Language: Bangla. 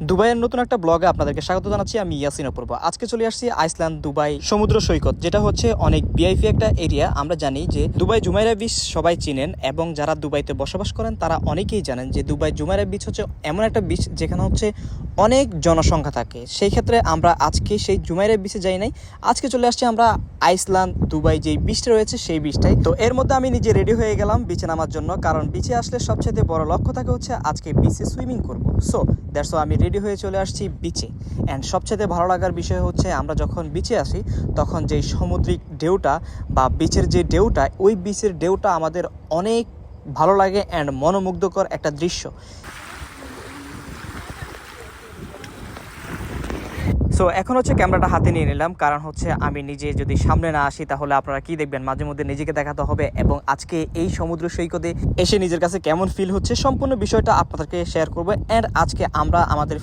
দুবাইয়ের নতুন একটা ব্লগে আপনাদেরকে স্বাগত জানাচ্ছি। আমি ইয়াসিন অপূর্ব। আজকে চলে আসছি আইসল্যান্ড দুবাই সমুদ্র সৈকত, যেটা হচ্ছে অনেক ভিআইপি একটা এরিয়া। আমরা জানি যে দুবাই জুমাইরা বিচ সবাই চিনেন, এবং যারা দুবাইতে বসবাস করেন তারা অনেকেই জানেন যে দুবাই জুমাইরা বিচ হচ্ছে এমন একটা বিচ যেখানে হচ্ছে অনেক জনসংখ্যা থাকে। সেই ক্ষেত্রে আমরা আজকে সেই জুমাইরা বিচে যাই নাই, আজকে চলে আসছি আমরা আইসল্যান্ড দুবাই যেই বিচটা রয়েছে সেই বিচটাই। তো এর মধ্যে আমি নিজে রেডি হয়ে গেলাম বিচে নামার জন্য, কারণ বিচে আসলে সবচেয়ে বড় লক্ষ্য থাকে হচ্ছে আজকে বিচে সুইমিং করব। সো দ্যাটস আমি রেডি হয়ে চলে আসছি বিচে। অ্যান্ড সবচেয়ে ভালো লাগার বিষয় হচ্ছে আমরা যখন বিচে আসি তখন যেই সামুদ্রিক ঢেউটা বা বিচের যে ঢেউটা, ওই বিচের ঢেউটা আমাদের অনেক ভালো লাগে অ্যান্ড মনোমুগ্ধকর একটা দৃশ্য। সো এখন হচ্ছে ক্যামেরাটা হাতে নিয়ে নিলাম, কারণ হচ্ছে আমি নিজে যদি সামনে না আসি তাহলে আপনারা কি দেখবেন, মাঝে মধ্যে নিজেকে দেখাতে হবে। এবং আজকে এই সমুদ্র সৈকতে এসে নিজের কাছে কেমন ফিল হচ্ছে সম্পূর্ণ বিষয়টা আপনাদেরকে শেয়ার করবো। অ্যান্ড আজকে আমরা আমাদের